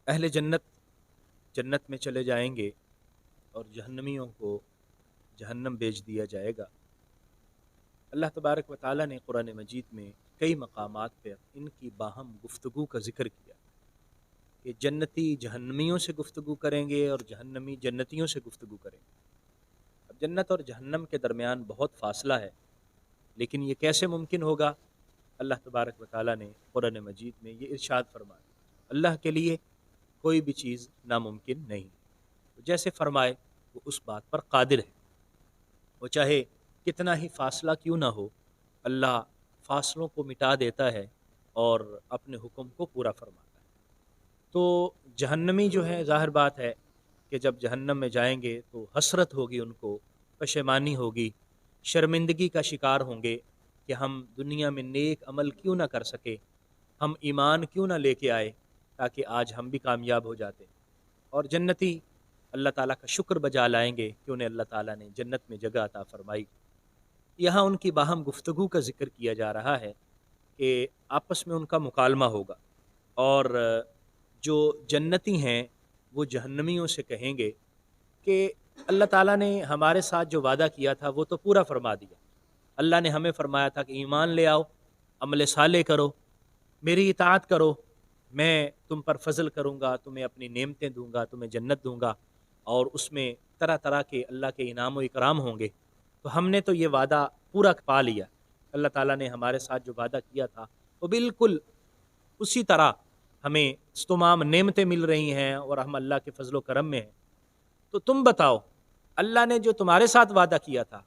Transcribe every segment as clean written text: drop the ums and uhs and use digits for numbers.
اہل جنت جنت میں چلے جائیں گے اور جہنمیوں کو جہنم بھیج دیا جائے گا۔ اللہ تبارک و تعالیٰ نے قرآن مجید میں کئی مقامات پر ان کی باہم گفتگو کا ذکر کیا کہ جنتی جہنمیوں سے گفتگو کریں گے اور جہنمی جنتیوں سے گفتگو کریں گے۔ اب جنت اور جہنم کے درمیان بہت فاصلہ ہے، لیکن یہ کیسے ممکن ہوگا؟ اللہ تبارک و تعالیٰ نے قرآن مجید میں یہ ارشاد فرمایا، اللہ کے لیے کوئی بھی چیز ناممکن نہیں، جیسے فرمائے وہ اس بات پر قادر ہے۔ وہ چاہے کتنا ہی فاصلہ کیوں نہ ہو، اللہ فاصلوں کو مٹا دیتا ہے اور اپنے حکم کو پورا فرماتا ہے۔ تو جہنمی جو ہے، ظاہر بات ہے کہ جب جہنم میں جائیں گے تو حسرت ہوگی، ان کو پشیمانی ہوگی، شرمندگی کا شکار ہوں گے کہ ہم دنیا میں نیک عمل کیوں نہ کر سکے، ہم ایمان کیوں نہ لے کے آئے تاکہ آج ہم بھی کامیاب ہو جاتے۔ اور جنتی اللہ تعالیٰ کا شکر بجا لائیں گے کہ انہیں اللہ تعالیٰ نے جنت میں جگہ عطا فرمائی۔ یہاں ان کی باہم گفتگو کا ذکر کیا جا رہا ہے کہ آپس میں ان کا مکالمہ ہوگا، اور جو جنتی ہیں وہ جہنمیوں سے کہیں گے کہ اللہ تعالیٰ نے ہمارے ساتھ جو وعدہ کیا تھا وہ تو پورا فرما دیا۔ اللہ نے ہمیں فرمایا تھا کہ ایمان لے آؤ، عمل صالح کرو، میری اطاعت کرو، میں تم پر فضل کروں گا، تمہیں اپنی نعمتیں دوں گا، تمہیں جنت دوں گا، اور اس میں طرح طرح کے اللہ کے انعام و اکرام ہوں گے۔ تو ہم نے تو یہ وعدہ پورا پا لیا۔ اللہ تعالیٰ نے ہمارے ساتھ جو وعدہ کیا تھا وہ بالکل اسی طرح ہمیں تمام نعمتیں مل رہی ہیں اور ہم اللہ کے فضل و کرم میں ہیں۔ تو تم بتاؤ، اللہ نے جو تمہارے ساتھ وعدہ کیا تھا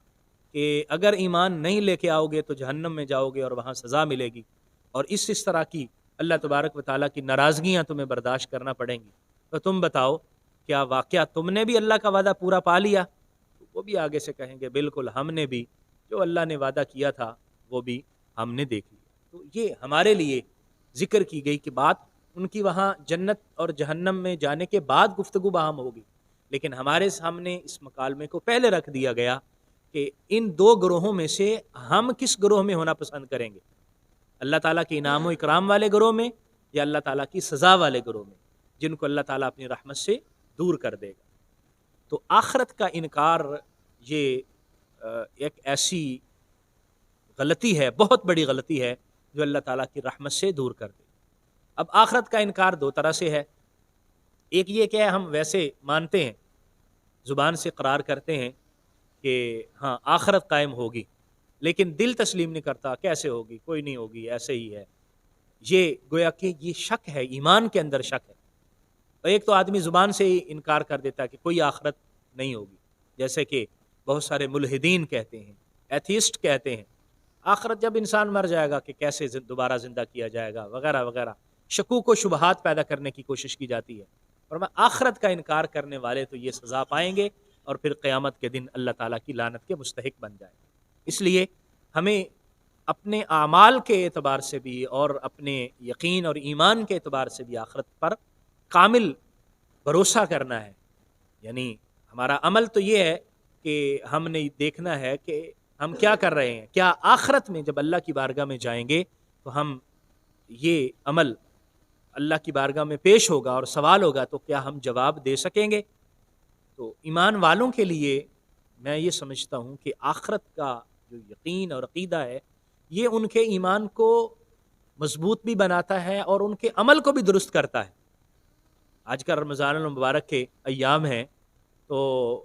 کہ اگر ایمان نہیں لے کے آؤ گے تو جہنم میں جاؤ گے اور وہاں سزا ملے گی، اور اس طرح کی اللہ تبارک و تعالیٰ کی ناراضگیاں تمہیں برداشت کرنا پڑیں گی، تو تم بتاؤ کیا واقعہ تم نے بھی اللہ کا وعدہ پورا پا لیا؟ وہ بھی آگے سے کہیں گے بالکل، ہم نے بھی جو اللہ نے وعدہ کیا تھا وہ بھی ہم نے دیکھ لیا۔ تو یہ ہمارے لیے ذکر کی گئی کہ بات ان کی وہاں جنت اور جہنم میں جانے کے بعد گفتگو باہم ہوگی، لیکن ہمارے سامنے اس مکالمے کو پہلے رکھ دیا گیا کہ ان دو گروہوں میں سے ہم کس گروہ میں ہونا پسند کریں گے، اللہ تعالیٰ کے انعام و اکرام والے گروہ میں یا اللہ تعالیٰ کی سزا والے گروہ میں، جن کو اللہ تعالیٰ اپنی رحمت سے دور کر دے گا۔ تو آخرت کا انکار یہ ایک ایسی غلطی ہے، بہت بڑی غلطی ہے جو اللہ تعالیٰ کی رحمت سے دور کر دے۔ اب آخرت کا انکار دو طرح سے ہے، ایک یہ کہ ہم ویسے مانتے ہیں، زبان سے اقرار کرتے ہیں کہ ہاں آخرت قائم ہوگی، لیکن دل تسلیم نہیں کرتا، کیسے ہوگی، کوئی نہیں ہوگی، ایسے ہی ہے۔ یہ گویا کہ یہ شک ہے، ایمان کے اندر شک ہے۔ اور ایک تو آدمی زبان سے ہی انکار کر دیتا ہے کہ کوئی آخرت نہیں ہوگی، جیسے کہ بہت سارے ملحدین کہتے ہیں، ایتھیسٹ کہتے ہیں آخرت جب انسان مر جائے گا کہ کیسے دوبارہ زندہ کیا جائے گا وغیرہ وغیرہ، شکوک و شبہات پیدا کرنے کی کوشش کی جاتی ہے۔ اور میں آخرت کا انکار کرنے والے تو یہ سزا پائیں گے اور پھر قیامت کے دن اللہ تعالیٰ کی لعنت کے مستحق بن جائیں گے۔ اس لیے ہمیں اپنے اعمال کے اعتبار سے بھی اور اپنے یقین اور ایمان کے اعتبار سے بھی آخرت پر کامل بھروسہ کرنا ہے۔ یعنی ہمارا عمل تو یہ ہے کہ ہم نے دیکھنا ہے کہ ہم کیا کر رہے ہیں، کیا آخرت میں جب اللہ کی بارگاہ میں جائیں گے تو ہم یہ عمل اللہ کی بارگاہ میں پیش ہوگا اور سوال ہوگا تو کیا ہم جواب دے سکیں گے؟ تو ایمان والوں کے لیے میں یہ سمجھتا ہوں کہ آخرت کا جو یقین اور عقیدہ ہے یہ ان کے ایمان کو مضبوط بھی بناتا ہے اور ان کے عمل کو بھی درست کرتا ہے۔ آج کل رمضان المبارک کے ایام ہیں، تو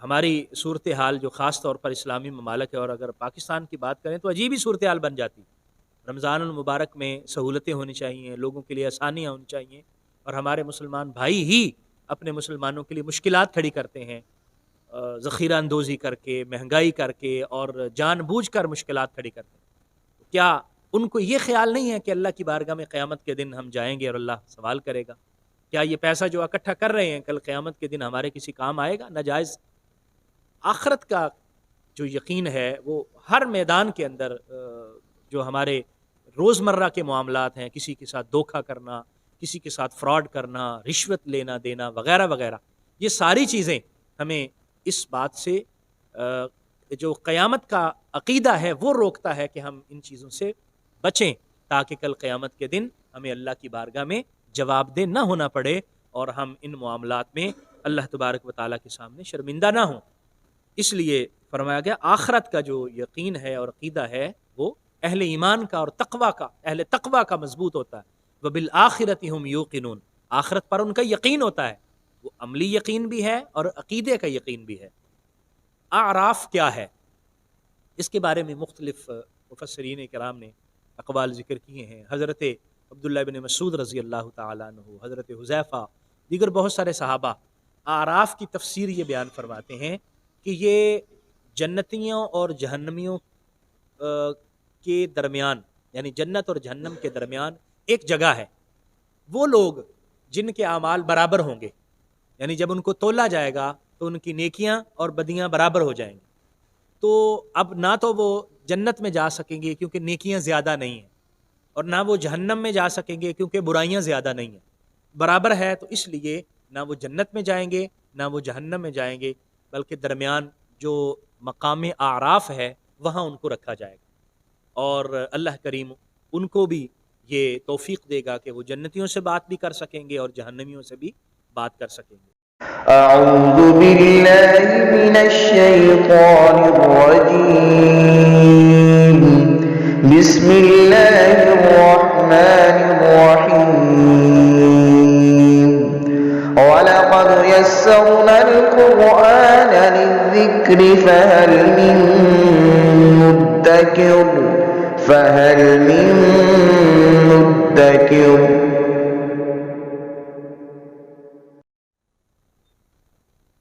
ہماری صورتحال جو خاص طور پر اسلامی ممالک ہے اور اگر پاکستان کی بات کریں تو عجیب ہی صورتحال بن جاتی ہے۔ رمضان المبارک میں سہولتیں ہونی چاہیے، لوگوں کے لیے آسانیاں ہونی چاہیے، اور ہمارے مسلمان بھائی ہی اپنے مسلمانوں کے لیے مشکلات کھڑی کرتے ہیں، ذخیرہ اندوزی کر کے، مہنگائی کر کے، اور جان بوجھ کر مشکلات کھڑی کرتے ہیں۔ کیا ان کو یہ خیال نہیں ہے کہ اللہ کی بارگاہ میں قیامت کے دن ہم جائیں گے اور اللہ سوال کرے گا؟ کیا یہ پیسہ جو اکٹھا کر رہے ہیں کل قیامت کے دن ہمارے کسی کام آئے گا؟ ناجائز۔ آخرت کا جو یقین ہے وہ ہر میدان کے اندر، جو ہمارے روزمرہ کے معاملات ہیں، کسی کے ساتھ دھوکہ کرنا، کسی کے ساتھ فراڈ کرنا، رشوت لینا دینا وغیرہ وغیرہ، یہ ساری چیزیں ہمیں اس بات سے جو قیامت کا عقیدہ ہے وہ روکتا ہے کہ ہم ان چیزوں سے بچیں، تاکہ کل قیامت کے دن ہمیں اللہ کی بارگاہ میں جواب دہ نہ ہونا پڑے اور ہم ان معاملات میں اللہ تبارک و تعالیٰ کے سامنے شرمندہ نہ ہوں۔ اس لیے فرمایا گیا آخرت کا جو یقین ہے اور عقیدہ ہے وہ اہل ایمان کا اور تقوی کا، اہل تقوی کا مضبوط ہوتا ہے۔ وَبِالْآخِرَةِ هُمْ يُوقِنُونَ، آخرت پر ان کا یقین ہوتا ہے، وہ عملی یقین بھی ہے اور عقیدے کا یقین بھی ہے۔ اعراف کیا ہے؟ اس کے بارے میں مختلف مفسرین کرام نے اقوال ذکر کیے ہیں۔ حضرت عبداللہ بن مسعود رضی اللہ تعالیٰ عنہ، حضرت حذیفہ، دیگر بہت سارے صحابہ اعراف کی تفسیر یہ بیان فرماتے ہیں کہ یہ جنتیوں اور جہنمیوں کے درمیان، یعنی جنت اور جہنم کے درمیان ایک جگہ ہے۔ وہ لوگ جن کے اعمال برابر ہوں گے، یعنی جب ان کو تولا جائے گا تو ان کی نیکیاں اور بدیاں برابر ہو جائیں گی، تو اب نہ تو وہ جنت میں جا سکیں گے کیونکہ نیکیاں زیادہ نہیں ہیں، اور نہ وہ جہنم میں جا سکیں گے کیونکہ برائیاں زیادہ نہیں ہیں، برابر ہے۔ تو اس لیے نہ وہ جنت میں جائیں گے نہ وہ جہنم میں جائیں گے، بلکہ درمیان جو مقام اعراف ہے وہاں ان کو رکھا جائے گا، اور اللہ کریم ان کو بھی یہ توفیق دے گا کہ وہ جنتیوں سے بات بھی کر سکیں گے اور جہنمیوں سے بھی بات کر سکیں گے۔ اعوذ باللہ من الشیطان الرجیم، بسم اللہ الرحمن الرحیم، وَلَقَدْ يَسَّرْنَا الْقُرْآنَ لِلذِّكْرِ فَهَلْ مِن مُّدَّكِرٍ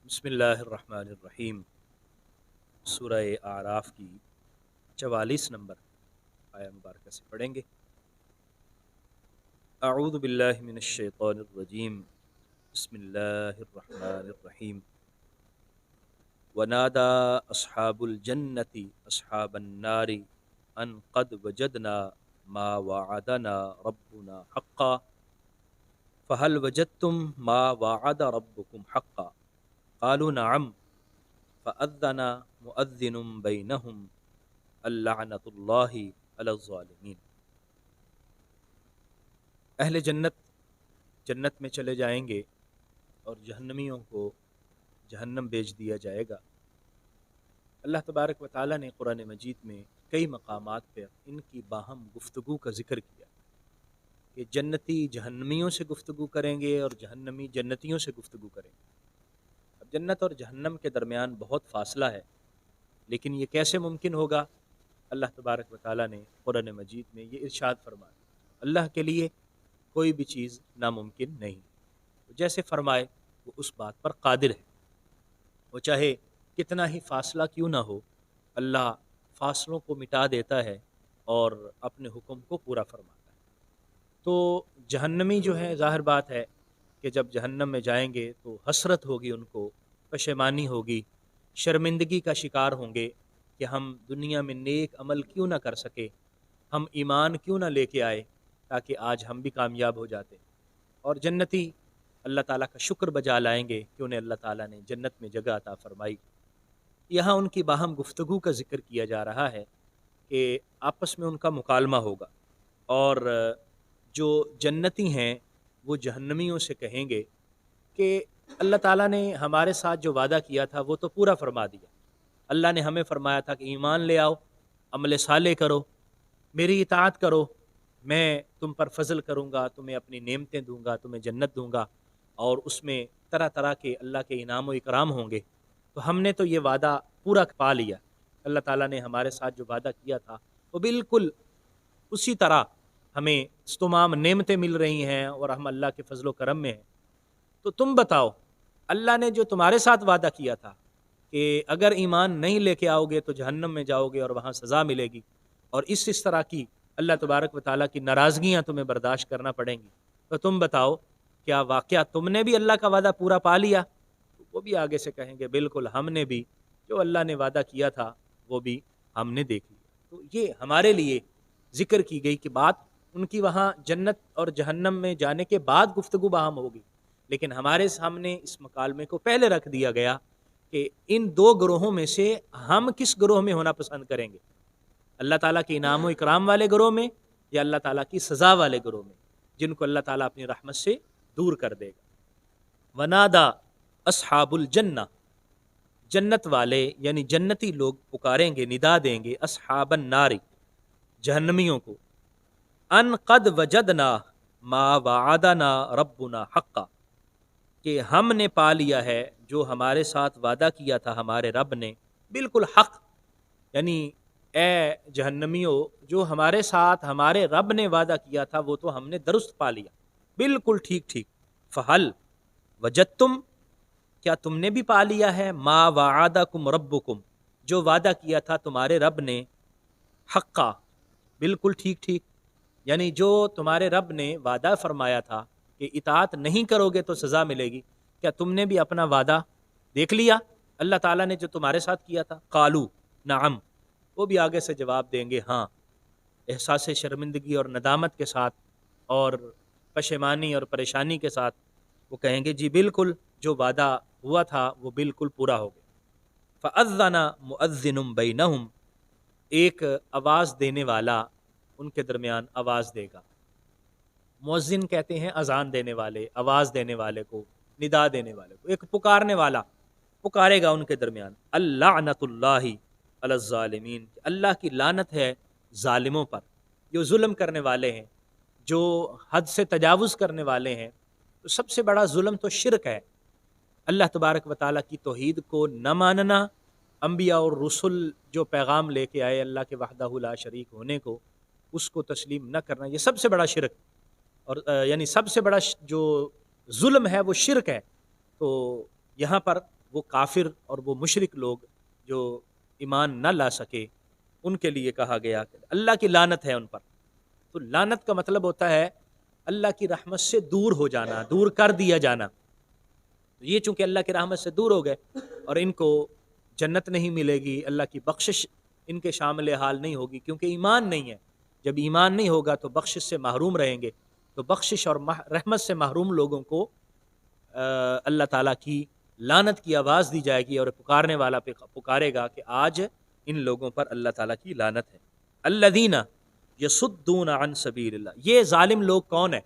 بسم اللہ الرحمن الرحیم، سورہ اعراف کی 44 نمبر آیہ مبارکہ سے پڑھیں گے۔ اعوذ باللہ من الشیطان الرجیم، بسم اللہ الرحمن الرحیم، وَنَادَى أَصْحَابُ الْجَنَّةِ أَصْحَابَ النَّارِ أَنْ قَدْ وَجَدْنَا مَا وَعَدَنَا رَبُّنَا حَقًّا فَهَلْ وَجَدْتُمْ مَا وَعَدَ رَبُّكُمْ حَقًّا قَالُوا نَعَمْ فَأَذَّنَ مُؤَذِّنٌ بَيْنَهُمْ اللَّعْنَةُ اللَّهِ عَلَى الظَّالِمِينَ۔ اہل جنت میں چلے جائیں گے اور جہنمیوں کو جہنم بھیج دیا جائے گا۔ اللہ تبارک و تعالیٰ نے قرآن مجید میں کئی مقامات پر ان کی باہم گفتگو کا ذکر کیا کہ جنتی جہنمیوں سے گفتگو کریں گے اور جہنمی جنتیوں سے گفتگو کریں گے۔ اب جنت اور جہنم کے درمیان بہت فاصلہ ہے، لیکن یہ کیسے ممکن ہوگا؟ اللہ تبارک و تعالیٰ نے قرآن مجید میں یہ ارشاد فرمایا، اللہ کے لیے کوئی بھی چیز ناممکن نہیں، جیسے فرمائے وہ اس بات پر قادر ہے، وہ چاہے کتنا ہی فاصلہ کیوں نہ ہو، اللہ فاصلوں کو مٹا دیتا ہے اور اپنے حکم کو پورا فرماتا ہے۔ تو جہنمی جو ہے، ظاہر بات ہے کہ جب جہنم میں جائیں گے تو حسرت ہوگی، ان کو پشیمانی ہوگی، شرمندگی کا شکار ہوں گے کہ ہم دنیا میں نیک عمل کیوں نہ کر سکے، ہم ایمان کیوں نہ لے کے آئے تاکہ آج ہم بھی کامیاب ہو جاتے۔ اور جنتی اللہ تعالیٰ کا شکر بجا لائیں گے کہ انہیں اللہ تعالیٰ نے جنت میں جگہ عطا فرمائی۔ یہاں ان کی باہم گفتگو کا ذکر کیا جا رہا ہے کہ آپس میں ان کا مکالمہ ہوگا، اور جو جنتی ہیں وہ جہنمیوں سے کہیں گے کہ اللہ تعالیٰ نے ہمارے ساتھ جو وعدہ کیا تھا وہ تو پورا فرما دیا، اللہ نے ہمیں فرمایا تھا کہ ایمان لے آؤ، عمل صالح کرو، میری اطاعت کرو، میں تم پر فضل کروں گا، تمہیں اپنی نعمتیں دوں گا، تمہیں جنت دوں گا، اور اس میں طرح طرح کے اللہ کے انعام و اکرام ہوں گے۔ تو ہم نے تو یہ وعدہ پورا پا لیا، اللہ تعالیٰ نے ہمارے ساتھ جو وعدہ کیا تھا وہ بالکل اسی طرح ہمیں تمام نعمتیں مل رہی ہیں اور ہم اللہ کے فضل و کرم میں ہیں۔ تو تم بتاؤ، اللہ نے جو تمہارے ساتھ وعدہ کیا تھا کہ اگر ایمان نہیں لے کے آؤ گے تو جہنم میں جاؤ گے اور وہاں سزا ملے گی، اور اس طرح کی اللہ تبارک و تعالیٰ کی ناراضگیاں تمہیں برداشت کرنا پڑیں گی، تو تم بتاؤ کیا واقعہ تم نے بھی اللہ کا وعدہ پورا پا لیا؟ وہ بھی آگے سے کہیں گے بالکل، ہم نے بھی جو اللہ نے وعدہ کیا تھا وہ بھی ہم نے دیکھ لیا۔ تو یہ ہمارے لیے ذکر کی گئی کہ بات ان کی وہاں جنت اور جہنم میں جانے کے بعد گفتگو باہم ہوگی، لیکن ہمارے سامنے اس مکالمے کو پہلے رکھ دیا گیا کہ ان دو گروہوں میں سے ہم کس گروہ میں ہونا پسند کریں گے، اللہ تعالیٰ کے انعام و اکرام والے گروہ میں یا اللہ تعالیٰ کی سزا والے گروہ میں؟ جن کو اللہ تعالیٰ اپنی رحمت سے دور کر دے گا۔ ونادا اصحاب الجنہ، جنت والے یعنی جنتی لوگ پکاریں گے، ندا دیں گے اصحاب النار، جہنمیوں کو، ان قد وجدنا ما وعدنا ربنا حقا، کہ ہم نے پا لیا ہے جو ہمارے ساتھ وعدہ کیا تھا ہمارے رب نے بالکل حق، یعنی اے جہنمیوں جو ہمارے ساتھ ہمارے رب نے وعدہ کیا تھا وہ تو ہم نے درست پا لیا، بالکل ٹھیک ٹھیک۔ فہل وجدتم، کیا تم نے بھی پا لیا ہے ما وعدکم ربکم، جو وعدہ کیا تھا تمہارے رب نے، حقا، بالکل ٹھیک ٹھیک، یعنی جو تمہارے رب نے وعدہ فرمایا تھا کہ اطاعت نہیں کرو گے تو سزا ملے گی، کیا تم نے بھی اپنا وعدہ دیکھ لیا اللہ تعالیٰ نے جو تمہارے ساتھ کیا تھا؟ قالو نعم، وہ بھی آگے سے جواب دیں گے ہاں، احساس شرمندگی اور ندامت کے ساتھ اور پشیمانی اور پریشانی کے ساتھ وہ کہیں گے جی بالکل جو وعدہ ہوا تھا وہ بالکل پورا ہو گیا۔ فَأَذَّنَ مُؤَذِّنٌ بَيْنَهُمْ، ایک آواز دینے والا ان کے درمیان آواز دے گا۔ مؤذن کہتے ہیں اذان دینے والے، آواز دینے والے کو، ندا دینے والے کو، ایک پکارنے والا پکارے گا ان کے درمیان، اللعنۃ اللہ علی الظالمین، اللہ کی لعنت ہے ظالموں پر، جو ظلم کرنے والے ہیں، جو حد سے تجاوز کرنے والے ہیں۔ تو سب سے بڑا ظلم تو شرک ہے، اللہ تبارک و تعالیٰ کی توحید کو نہ ماننا، انبیاء اور رسل جو پیغام لے کے آئے اللہ کے وحدہ لا شریک ہونے کو، اس کو تسلیم نہ کرنا، یہ سب سے بڑا شرک، اور یعنی سب سے بڑا جو ظلم ہے وہ شرک ہے۔ تو یہاں پر وہ کافر اور وہ مشرک لوگ جو ایمان نہ لا سکے ان کے لیے کہا گیا کہ اللہ کی لعنت ہے ان پر۔ تو لعنت کا مطلب ہوتا ہے اللہ کی رحمت سے دور ہو جانا، دور کر دیا جانا۔ یہ چونکہ اللہ کی رحمت سے دور ہو گئے اور ان کو جنت نہیں ملے گی، اللہ کی بخشش ان کے شامل حال نہیں ہوگی، کیونکہ ایمان نہیں ہے۔ جب ایمان نہیں ہوگا تو بخشش سے محروم رہیں گے، تو بخشش اور رحمت سے محروم لوگوں کو اللہ تعالیٰ کی لعنت کی آواز دی جائے گی، اور پکارنے والا پکارے گا کہ آج ان لوگوں پر اللہ تعالیٰ کی لعنت ہے۔ الذین یصدون عن سبیل اللہ، یہ ظالم لوگ کون ہیں؟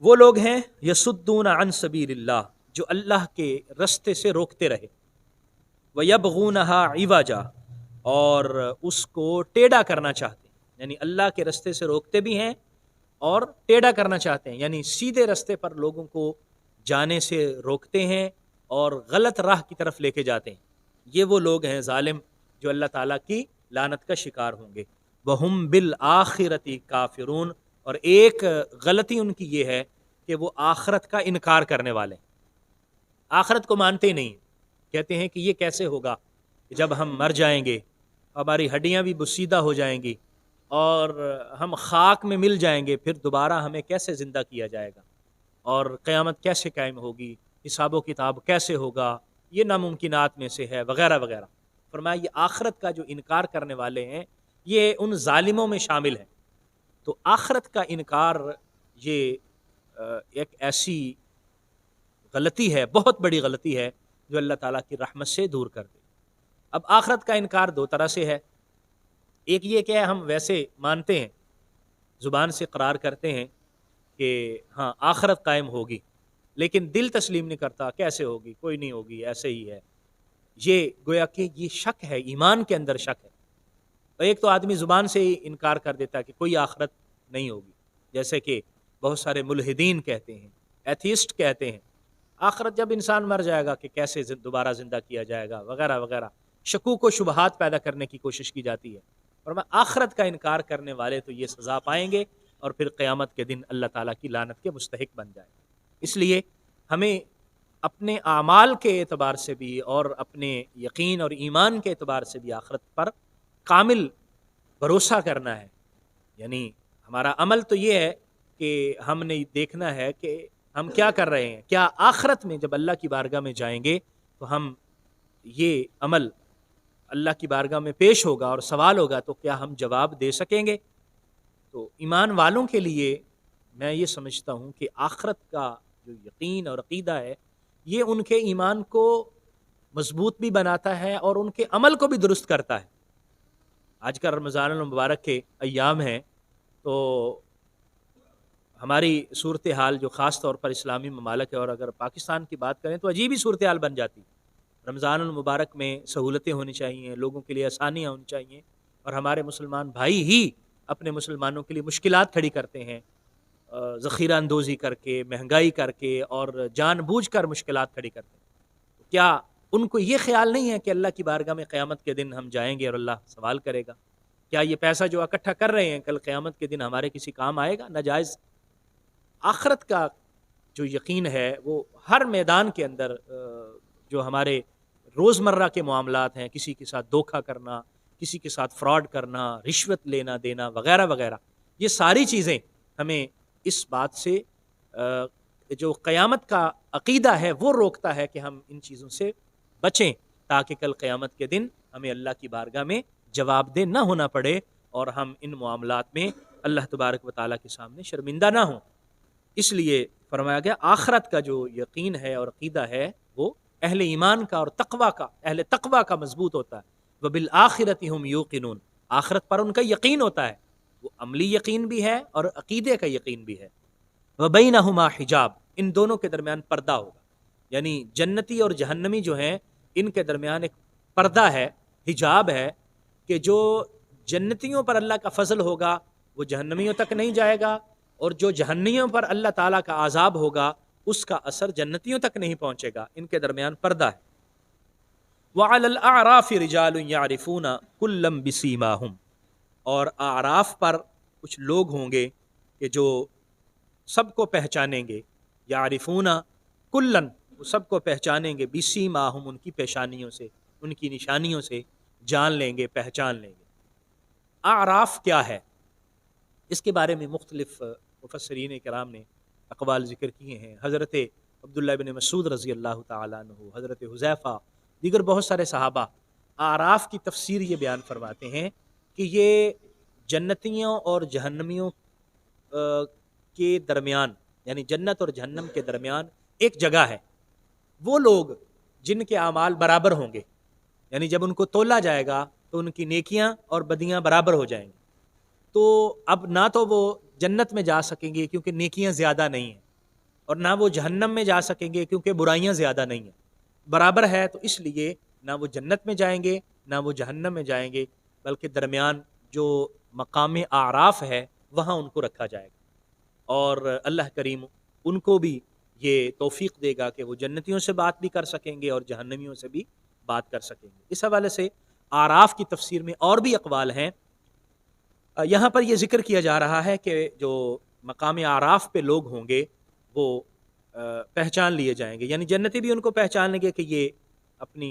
وہ لوگ ہیں یصدون عن سبیل اللہ، جو اللہ کے رستے سے روکتے رہے، وَيَبْغُونَهَا عِوَجًا، اور اس کو ٹیڑھا کرنا چاہتے ہیں، یعنی اللہ کے رستے سے روکتے بھی ہیں اور ٹیڑھا کرنا چاہتے ہیں، یعنی سیدھے رستے پر لوگوں کو جانے سے روکتے ہیں اور غلط راہ کی طرف لے کے جاتے ہیں۔ یہ وہ لوگ ہیں ظالم جو اللہ تعالیٰ کی لعنت کا شکار ہوں گے۔ وَهُمْ بِالْآخِرَةِ كَافِرُونَ، اور ایک غلطی ان کی یہ ہے کہ وہ آخرت کا انکار کرنے والے ہیں، آخرت کو مانتے ہی نہیں، کہتے ہیں کہ یہ کیسے ہوگا کہ جب ہم مر جائیں گے ہماری ہڈیاں بھی بسیدہ ہو جائیں گی اور ہم خاک میں مل جائیں گے، پھر دوبارہ ہمیں کیسے زندہ کیا جائے گا، اور قیامت کیسے قائم ہوگی، حساب و کتاب کیسے ہوگا، یہ ناممکنات میں سے ہے، وغیرہ وغیرہ۔ فرمایا یہ آخرت کا جو انکار کرنے والے ہیں یہ ان ظالموں میں شامل ہیں۔ تو آخرت کا انکار یہ ایک ایسی غلطی ہے، بہت بڑی غلطی ہے جو اللہ تعالیٰ کی رحمت سے دور کر دے۔ اب آخرت کا انکار دو طرح سے ہے، ایک یہ کہ ہم ویسے مانتے ہیں، زبان سے اقرار کرتے ہیں کہ ہاں آخرت قائم ہوگی، لیکن دل تسلیم نہیں کرتا، کیسے ہوگی، کوئی نہیں ہوگی، ایسے ہی ہے۔ یہ گویا کہ یہ شک ہے، ایمان کے اندر شک ہے۔ اور ایک تو آدمی زبان سے ہی انکار کر دیتا ہے کہ کوئی آخرت نہیں ہوگی، جیسے کہ بہت سارے ملحدین کہتے ہیں، ایتھیسٹ کہتے ہیں آخرت جب انسان مر جائے گا کہ کیسے دوبارہ زندہ کیا جائے گا، وغیرہ وغیرہ، شکوک و شبہات پیدا کرنے کی کوشش کی جاتی ہے۔ اور آخرت کا انکار کرنے والے تو یہ سزا پائیں گے اور پھر قیامت کے دن اللہ تعالیٰ کی لعنت کے مستحق بن جائیں گے۔ اس لیے ہمیں اپنے اعمال کے اعتبار سے بھی اور اپنے یقین اور ایمان کے اعتبار سے بھی آخرت پر کامل بھروسہ کرنا ہے۔ یعنی ہمارا عمل تو یہ ہے کہ ہم نے دیکھنا ہے کہ ہم کیا کر رہے ہیں، کیا آخرت میں جب اللہ کی بارگاہ میں جائیں گے تو ہم یہ عمل اللہ کی بارگاہ میں پیش ہوگا اور سوال ہوگا تو کیا ہم جواب دے سکیں گے۔ تو ایمان والوں کے لیے میں یہ سمجھتا ہوں کہ آخرت کا جو یقین اور عقیدہ ہے یہ ان کے ایمان کو مضبوط بھی بناتا ہے اور ان کے عمل کو بھی درست کرتا ہے۔ آج کا رمضان المبارک کے ایام ہیں، تو ہماری صورتحال جو خاص طور پر اسلامی ممالک ہے، اور اگر پاکستان کی بات کریں تو عجیب ہی صورتحال بن جاتی ہے۔ رمضان المبارک میں سہولتیں ہونی چاہیے، لوگوں کے لیے آسانیاں ہونی چاہیے، اور ہمارے مسلمان بھائی ہی اپنے مسلمانوں کے لیے مشکلات کھڑی کرتے ہیں، ذخیرہ اندوزی کر کے، مہنگائی کر کے، اور جان بوجھ کر مشکلات کھڑی کرتے ہیں۔ کیا ان کو یہ خیال نہیں ہے کہ اللہ کی بارگاہ میں قیامت کے دن ہم جائیں گے اور اللہ سوال کرے گا؟ کیا یہ پیسہ جو اکٹھا کر رہے ہیں کل قیامت کے دن ہمارے کسی کام آئے گا؟ ناجائز آخرت کا جو یقین ہے وہ ہر میدان کے اندر، جو ہمارے روزمرہ کے معاملات ہیں، کسی کے ساتھ دھوکہ کرنا، کسی کے ساتھ فراڈ کرنا، رشوت لینا دینا وغیرہ وغیرہ، یہ ساری چیزیں ہمیں اس بات سے جو قیامت کا عقیدہ ہے وہ روکتا ہے کہ ہم ان چیزوں سے بچیں، تاکہ کل قیامت کے دن ہمیں اللہ کی بارگاہ میں جواب دہ نہ ہونا پڑے اور ہم ان معاملات میں اللہ تبارک و تعالیٰ کے سامنے شرمندہ نہ ہوں۔ اس لیے فرمایا گیا آخرت کا جو یقین ہے اور عقیدہ ہے وہ اہل ایمان کا اور تقوی کا، اہل تقوی کا مضبوط ہوتا ہے۔ وَبِالْآخِرَةِ هُمْ يُوقِنُونَ، آخرت پر ان کا یقین ہوتا ہے، وہ عملی یقین بھی ہے اور عقیدے کا یقین بھی ہے۔ وَبَيْنَهُمَا حجاب، ان دونوں کے درمیان پردہ ہوگا، یعنی جنتی اور جہنمی جو ہیں ان کے درمیان ایک پردہ ہے، حجاب ہے، کہ جو جنتیوں پر اللہ کا فضل ہوگا وہ جہنمیوں تک نہیں جائے گا، اور جو جہنمیوں پر اللہ تعالیٰ کا عذاب ہوگا اس کا اثر جنتیوں تک نہیں پہنچے گا، ان کے درمیان پردہ ہے۔ وَعَلَى الْأَعْرَافِ رِجَالٌ يَعْرِفُونَ كُلًّا بِسِيمَاهُمْ، اور اعراف پر کچھ لوگ ہوں گے کہ جو سب کو پہچانیں گے، یعرفون کلن، وہ سب کو پہچانیں گے، بسیماہم، ان کی پیشانیوں سے، ان کی نشانیوں سے جان لیں گے، پہچان لیں گے۔ اعراف کیا ہے؟ اس کے بارے میں مختلف مفسرین کرام نے اقوال ذکر کیے ہیں۔ حضرت عبداللہ بن مسعود رضی اللہ تعالیٰ عنہ، حضرت حذیفہ، دیگر بہت سارے صحابہ اعراف کی تفسیر یہ بیان فرماتے ہیں کہ یہ جنتیوں اور جہنمیوں کے درمیان، یعنی جنت اور جہنم کے درمیان ایک جگہ ہے، وہ لوگ جن کے اعمال برابر ہوں گے، یعنی جب ان کو تولا جائے گا تو ان کی نیکیاں اور بدیاں برابر ہو جائیں گی، تو اب نہ تو وہ جنت میں جا سکیں گے کیونکہ نیکیاں زیادہ نہیں ہیں، اور نہ وہ جہنم میں جا سکیں گے کیونکہ برائیاں زیادہ نہیں ہیں، برابر ہے، تو اس لیے نہ وہ جنت میں جائیں گے نہ وہ جہنم میں جائیں گے، بلکہ درمیان جو مقام اعراف ہے وہاں ان کو رکھا جائے گا، اور اللہ کریم ان کو بھی یہ توفیق دے گا کہ وہ جنتیوں سے بات بھی کر سکیں گے اور جہنمیوں سے بھی بات کر سکیں گے۔ اس حوالے سے اعراف کی تفسیر میں اور بھی اقوال ہیں۔ یہاں پر یہ ذکر کیا جا رہا ہے کہ جو مقام اعراف پہ لوگ ہوں گے وہ پہچان لیے جائیں گے، یعنی جنتی بھی ان کو پہچان لیں گے کہ یہ اپنی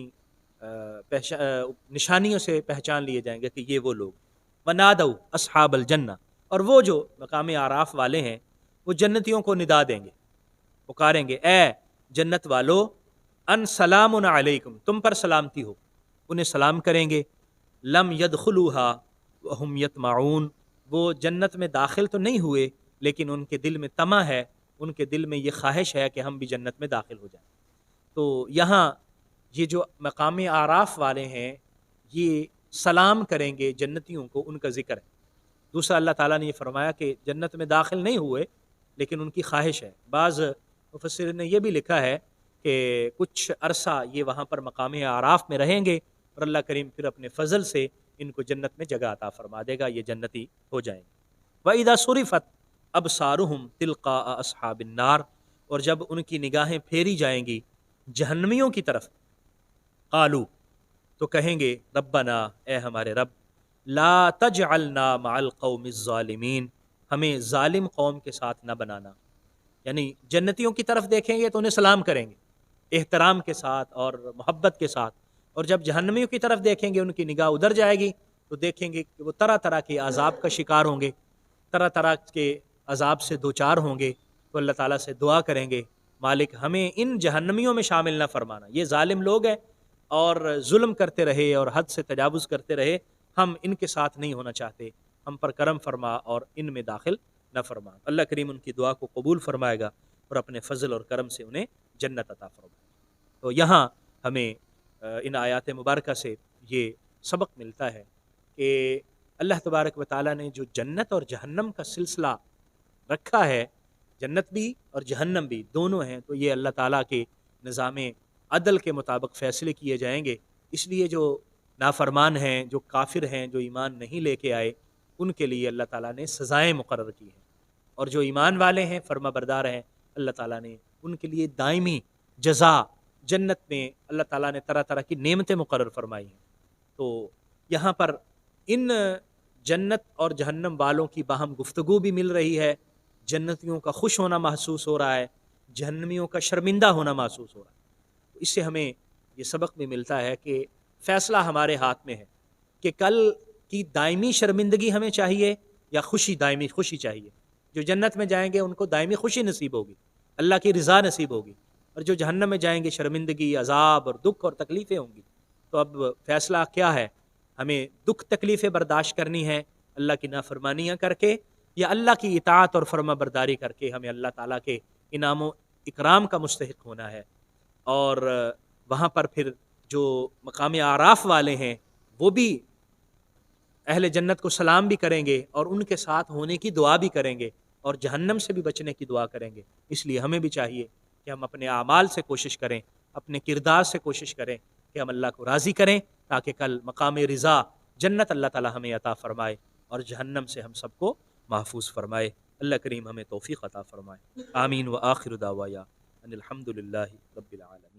نشانیوں سے پہچان لیے جائیں گے کہ یہ وہ لوگ۔ وَنَادَوْا أَصْحَابَ الْجَنَّةِ، اور وہ جو مقام اعراف والے ہیں وہ جنتیوں کو ندا دیں گے، پکاریں گے، اے جنت والو، ان سلام علیکم، تم پر سلامتی ہو، انہیں سلام کریں گے۔ لم يدخلوها وهم يطمعون، وہ جنت میں داخل تو نہیں ہوئے لیکن ان کے دل میں طمع ہے، ان کے دل میں یہ خواہش ہے کہ ہم بھی جنت میں داخل ہو جائیں۔ تو یہاں یہ جو مقام اعراف والے ہیں یہ سلام کریں گے جنتیوں کو، ان کا ذکر ہے۔ دوسرا اللہ تعالیٰ نے یہ فرمایا کہ جنت میں داخل نہیں ہوئے لیکن ان کی خواہش ہے۔ بعض مفسرین نے یہ بھی لکھا ہے کہ کچھ عرصہ یہ وہاں پر مقام اعراف میں رہیں گے اور اللہ کریم پھر اپنے فضل سے ان کو جنت میں جگہ عطا فرما دے گا، یہ جنتی ہو جائیں گے۔ وَإِذَا صُرِفَتْ أَبْصَارُهُمْ تِلْقَاءَ أَصْحَابِ النَّارِ، اور جب ان کی نگاہیں پھیری جائیں گی جہنمیوں کی طرف، قالوا، تو کہیں گے، ربنا، اے ہمارے رب، لا تجعلنا مع القوم الظالمین، ہمیں ظالم قوم کے ساتھ نہ بنانا۔ یعنی جنتیوں کی طرف دیکھیں گے تو انہیں سلام کریں گے احترام کے ساتھ اور محبت کے ساتھ، اور جب جہنمیوں کی طرف دیکھیں گے ان کی نگاہ ادھر جائے گی تو دیکھیں گے کہ وہ طرح طرح کے عذاب کا شکار ہوں گے، طرح طرح کے عذاب سے دوچار ہوں گے، تو اللہ تعالیٰ سے دعا کریں گے، مالک ہمیں ان جہنمیوں میں شامل نہ فرمانا، یہ ظالم لوگ ہیں اور ظلم کرتے رہے اور حد سے تجاوز کرتے رہے، ہم ان کے ساتھ نہیں ہونا چاہتے، ہم پر کرم فرما اور ان میں داخل نہ فرما۔ اللہ کریم ان کی دعا کو قبول فرمائے گا اور اپنے فضل اور کرم سے انہیں جنت عطا فرمائے گا۔ تو یہاں ہمیں ان آیات مبارکہ سے یہ سبق ملتا ہے کہ اللہ تبارک و تعالیٰ نے جو جنت اور جہنم کا سلسلہ رکھا ہے جنت بھی اور جہنم بھی دونوں ہیں، تو یہ اللہ تعالیٰ کے نظام عدل کے مطابق فیصلے کیے جائیں گے۔ اس لیے جو نافرمان ہیں، جو کافر ہیں، جو ایمان نہیں لے کے آئے، ان کے لیے اللہ تعالیٰ نے سزائیں مقرر کی ہیں، اور جو ایمان والے ہیں، فرما بردار ہیں، اللہ تعالیٰ نے ان کے لیے دائمی جزا جنت میں اللہ تعالیٰ نے طرح طرح کی نعمتیں مقرر فرمائی ہیں۔ تو یہاں پر ان جنت اور جہنم والوں کی باہم گفتگو بھی مل رہی ہے، جنتیوں کا خوش ہونا محسوس ہو رہا ہے، جہنمیوں کا شرمندہ ہونا محسوس ہو رہا ہے۔ اس سے ہمیں یہ سبق بھی ملتا ہے کہ فیصلہ ہمارے ہاتھ میں ہے کہ کل کی دائمی شرمندگی ہمیں چاہیے یا دائمی خوشی چاہیے۔ جو جنت میں جائیں گے ان کو دائمی خوشی نصیب ہوگی، اللہ کی رضا نصیب ہوگی، اور جو جہنم میں جائیں گے شرمندگی، عذاب اور دکھ اور تکلیفیں ہوں گی۔ تو اب فیصلہ کیا ہے؟ ہمیں دکھ تکلیفیں برداشت کرنی ہے اللہ کی نافرمانیاں کر کے، یا اللہ کی اطاعت اور فرما برداری کر کے ہمیں اللہ تعالیٰ کے انعام و اکرام کا مستحق ہونا ہے۔ اور وہاں پر پھر جو مقام اعراف والے ہیں وہ بھی اہل جنت کو سلام بھی کریں گے اور ان کے ساتھ ہونے کی دعا بھی کریں گے، اور جہنم سے بھی بچنے کی دعا کریں گے۔ اس لیے ہمیں بھی چاہیے کہ ہم اپنے اعمال سے کوشش کریں، اپنے کردار سے کوشش کریں کہ ہم اللہ کو راضی کریں، تاکہ کل مقام رضا جنت اللہ تعالی ہمیں عطا فرمائے اور جہنم سے ہم سب کو محفوظ فرمائے۔ اللہ کریم ہمیں توفیق عطا فرمائے۔ آمین۔ وآخر دعوایا ان الحمد للہ رب العالمین۔